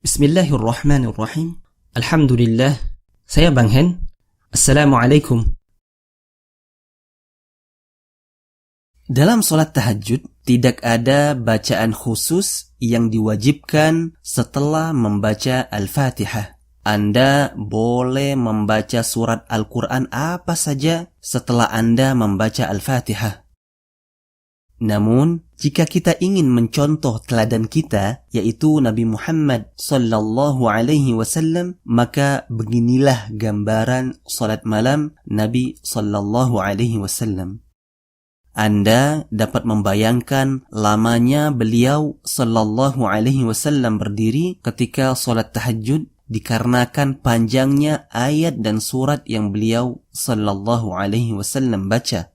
Bismillahirrahmanirrahim. Alhamdulillah. Saya Bang Hen. Assalamualaikum. Dalam sholat tahajud, tidak ada bacaan khusus yang diwajibkan setelah membaca Al-Fatihah. Anda boleh membaca surat Al-Quran apa saja setelah Anda membaca Al-Fatihah. Namun, jika kita ingin mencontoh teladan kita, yaitu Nabi Muhammad sallallahu alaihi wasallam, maka beginilah gambaran salat malam Nabi sallallahu alaihi wasallam. Anda dapat membayangkan lamanya beliau sallallahu alaihi wasallam berdiri ketika salat tahajud dikarenakan panjangnya ayat dan surat yang beliau sallallahu alaihi wasallam baca.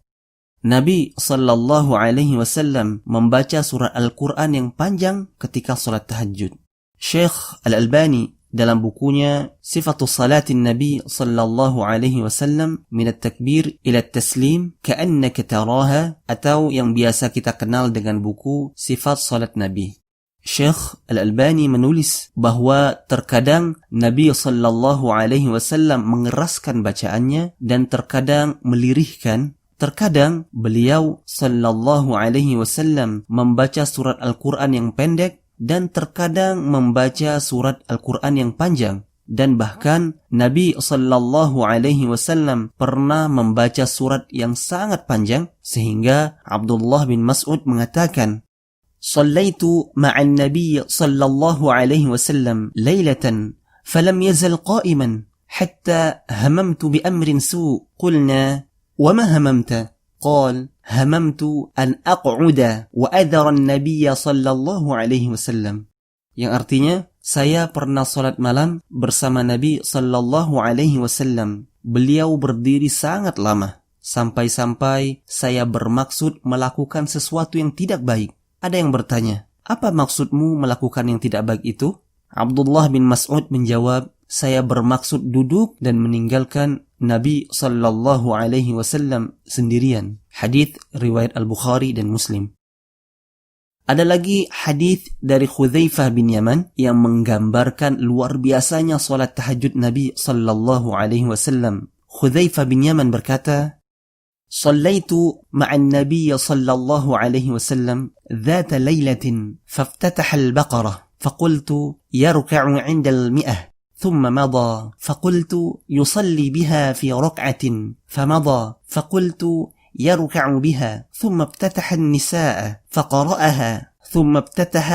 Nabi sallallahu alaihi wasallam membaca surah Al-Quran yang panjang ketika salat tahajud. Syekh Al-Albani dalam bukunya Sifatus Salatin Nabi sallallahu alaihi wasallam min at-takbir ila at-taslim ka'annaka taraha, atau yang biasa kita kenal dengan buku Sifat Salat Nabi. Syekh Al-Albani menulis bahwa terkadang Nabi sallallahu alaihi wasallam mengeraskan bacaannya dan terkadang melirihkan. Terkadang beliau sallallahu alaihi wasallam membaca surat Al-Quran yang pendek dan terkadang membaca surat Al-Quran yang panjang. Dan bahkan Nabi sallallahu alaihi wasallam pernah membaca surat yang sangat panjang sehingga Abdullah bin Mas'ud mengatakan, "Shallaitu ma'an Nabi sallallahu alaihi wasallam lailatan falam yazal qa'iman hatta hamamtu bi amrin su'." Qulna وما هممت؟ قال هممت أن أقعد وأذر النبي صلى الله عليه وسلم. Yang artinya, saya pernah salat malam bersama Nabi sallallahu alaihi wasallam. Beliau berdiri sangat lama sampai-sampai saya bermaksud melakukan sesuatu yang tidak baik. Ada yang bertanya, apa maksudmu melakukan yang tidak baik itu? Abdullah bin Mas'ud menjawab, saya bermaksud duduk dan meninggalkan Nabi sallallahu alaihi wasallam sendirian. Hadits riwayat Al-Bukhari dan Muslim. Ada lagi hadits dari Hudzaifah bin Yaman yang menggambarkan luar biasanya salat tahajud Nabi sallallahu alaihi wasallam. Hudzaifah bin Yaman berkata, "Shallaitu ma'an Nabi sallallahu alaihi wasallam dzata lailatin faftataha al-Baqarah faqultu yarka'u 'inda al-mi'ah ثم مضى فقلت يصلي بها في ركعة فمضى فقلت يركع بها ثم افتتح النساء فقرأها ثم افتتح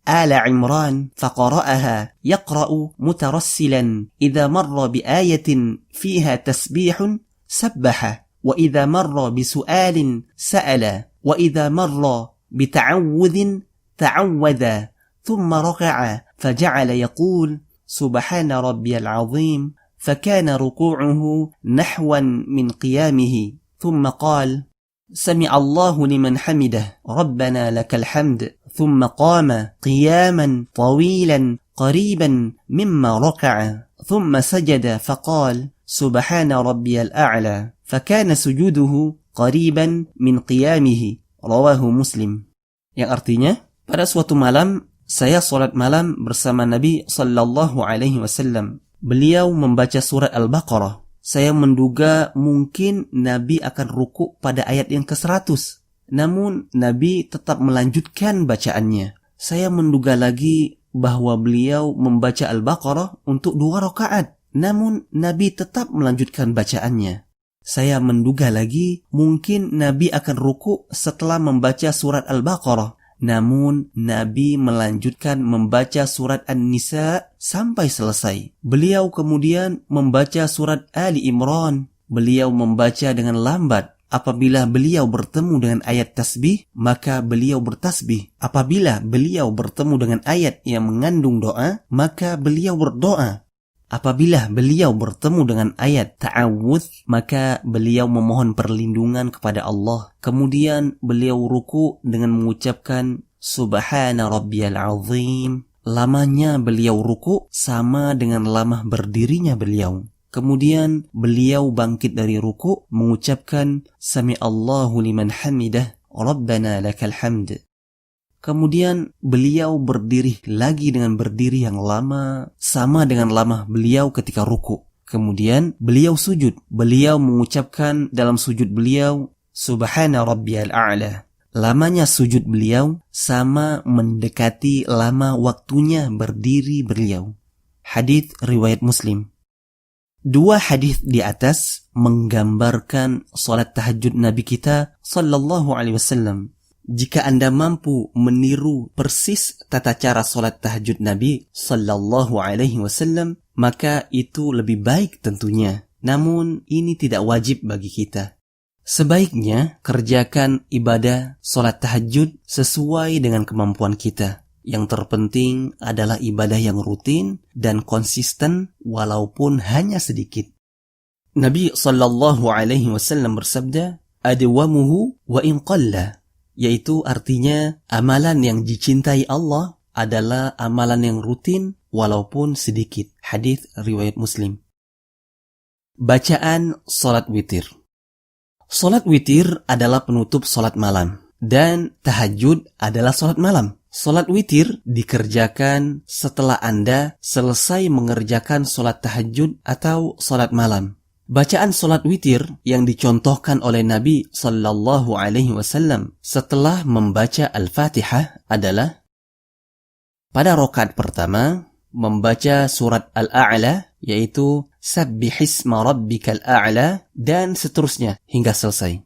آل عمران فقرأها يقرأ مترسلا إذا مر بآية فيها تسبيح سبح وإذا مر بسؤال سأل وإذا مر بتعوذ تعوذ ثم ركع فجعل يقول سبحان ربي العظيم فكان ركوعه نحوا من قيامه ثم قال سمع الله لمن حمده ربنا لك الحمد ثم قام قياما طويلا قريبا مما ركع ثم سجد فقال سبحان ربي الأعلى فكان سجوده قريبا من قيامه رواه مسلم. Yang artinya, pada suatu malam saya salat malam bersama Nabi sallallahu alaihi wasallam. Beliau membaca surat Al-Baqarah. Saya menduga mungkin Nabi akan rukuk pada ayat yang ke-100. Namun Nabi tetap melanjutkan bacaannya. Saya menduga lagi bahwa beliau membaca Al-Baqarah untuk 2 rakaat. Namun Nabi tetap melanjutkan bacaannya. Saya menduga lagi mungkin Nabi akan rukuk setelah membaca surat Al-Baqarah. Namun Nabi melanjutkan membaca surat An-Nisa sampai selesai. Beliau kemudian membaca surat Ali Imran. Beliau membaca dengan lambat. Apabila beliau bertemu dengan ayat tasbih, maka beliau bertasbih. Apabila beliau bertemu dengan ayat yang mengandung doa, maka beliau berdoa. Apabila beliau bertemu dengan ayat ta'awudz, maka beliau memohon perlindungan kepada Allah. Kemudian beliau ruku dengan mengucapkan Subhana Rabbiyal Azim. Lamanya beliau ruku sama dengan lama berdirinya beliau. Kemudian beliau bangkit dari ruku mengucapkan Sami Allahu liman hamidah Rabbana lakal hamd. Kemudian beliau berdiri lagi dengan berdiri yang lama, sama dengan lama beliau ketika ruku. Kemudian beliau sujud. Beliau mengucapkan dalam sujud beliau, Subhana Rabbiyal A'la. Lamanya sujud beliau sama mendekati lama waktunya berdiri beliau. Hadits riwayat Muslim. Dua hadits di atas menggambarkan salat tahajud Nabi kita sallallahu alaihi wasallam. Jika Anda mampu meniru persis tata cara salat tahajud Nabi sallallahu alaihi wasallam, maka itu lebih baik tentunya. Namun ini tidak wajib bagi kita. Sebaiknya kerjakan ibadah salat tahajud sesuai dengan kemampuan kita. Yang terpenting adalah ibadah yang rutin dan konsisten walaupun hanya sedikit. Nabi sallallahu alaihi wasallam bersabda, "Adwamuhu wa in qalla." Yaitu artinya amalan yang dicintai Allah adalah amalan yang rutin walaupun sedikit. Hadits riwayat Muslim. Bacaan salat witir. Salat witir adalah penutup salat malam dan tahajud adalah salat malam. Salat witir dikerjakan setelah Anda selesai mengerjakan salat tahajud atau salat malam. Bacaan salat witir yang dicontohkan oleh Nabi sallallahu alaihi wasallam setelah membaca Al-Fatihah adalah pada rakaat pertama membaca surat Al-A'la, yaitu Sabbihisma Rabbikal A'la, dan seterusnya hingga selesai.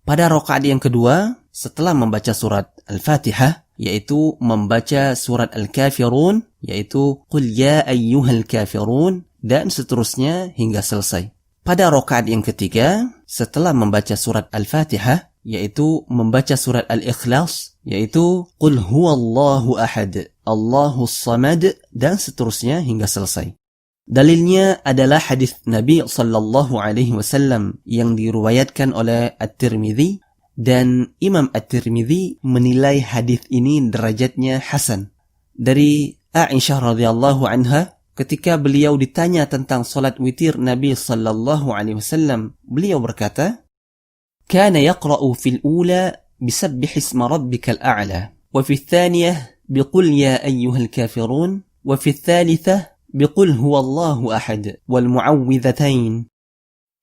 Pada rakaat yang kedua, setelah membaca surat Al-Fatihah, yaitu membaca surat Al-Kafirun, yaitu Qul ya ayyuhal kafirun, dan seterusnya hingga selesai. Pada rakaat yang ketiga, setelah membaca surat Al-Fatihah, yaitu membaca surat Al-Ikhlas, yaitu Qul huwallahu ahad, Allahus samad, dan seterusnya hingga selesai. Dalilnya adalah hadis Nabi sallallahu alaihi wasallam yang diriwayatkan oleh At-Tirmidzi, dan Imam At-Tirmidzi menilai hadis ini derajatnya hasan. Dari Aisyah radhiyallahu anha, ketika beliau ditanya tentang salat witir Nabi sallallahu alaihi wasallam, beliau berkata, "Kana yaqra'u fil ula bisabbihisma rabbikal a'la, wa fil thaniyah biqul ya ayyuhal kafirun, wa fil thalithah biqul huwallahu ahad wal mu'awwidhatain."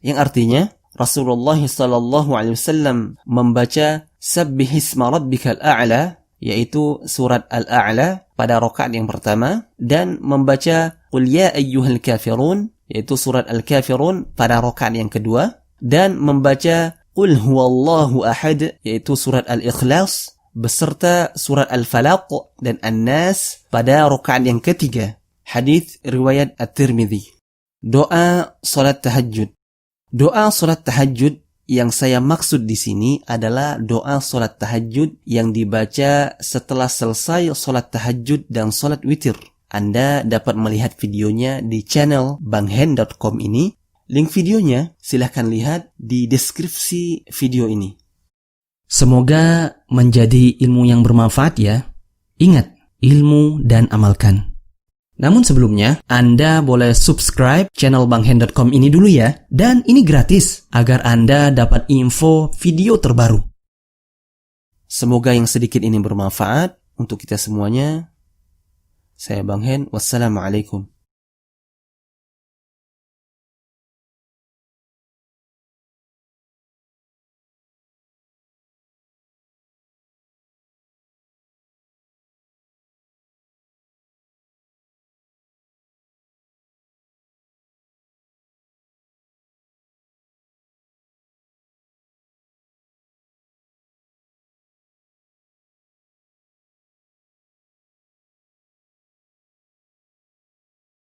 Yang artinya, Rasulullah sallallahu alaihi wasallam membaca Sabbihisma Rabbikal A'la, yaitu surat Al-A'la pada rakaat yang pertama, dan membaca Qul ya ayyuhal kafirun, yaitu surat Al-Kafirun pada rakaat yang kedua, dan membaca Qul huwallahu ahad, yaitu surat Al-Ikhlas beserta surat Al-Falaq dan An-Nas pada rakaat yang ketiga. Hadits riwayat At-Tirmidzi. Doa salat tahajud. Doa salat tahajud yang saya maksud di sini adalah doa salat tahajud yang dibaca setelah selesai salat tahajud dan salat witir. Anda dapat melihat videonya di channel banghen.com ini. Link videonya silahkan lihat di deskripsi video ini. Semoga menjadi ilmu yang bermanfaat ya. Ingat, ilmu dan amalkan. Namun sebelumnya, Anda boleh subscribe channel banghen.com ini dulu ya. Dan ini gratis, agar Anda dapat info video terbaru. Semoga yang sedikit ini bermanfaat untuk kita semuanya. Saya Bang Hen, wassalamualaikum.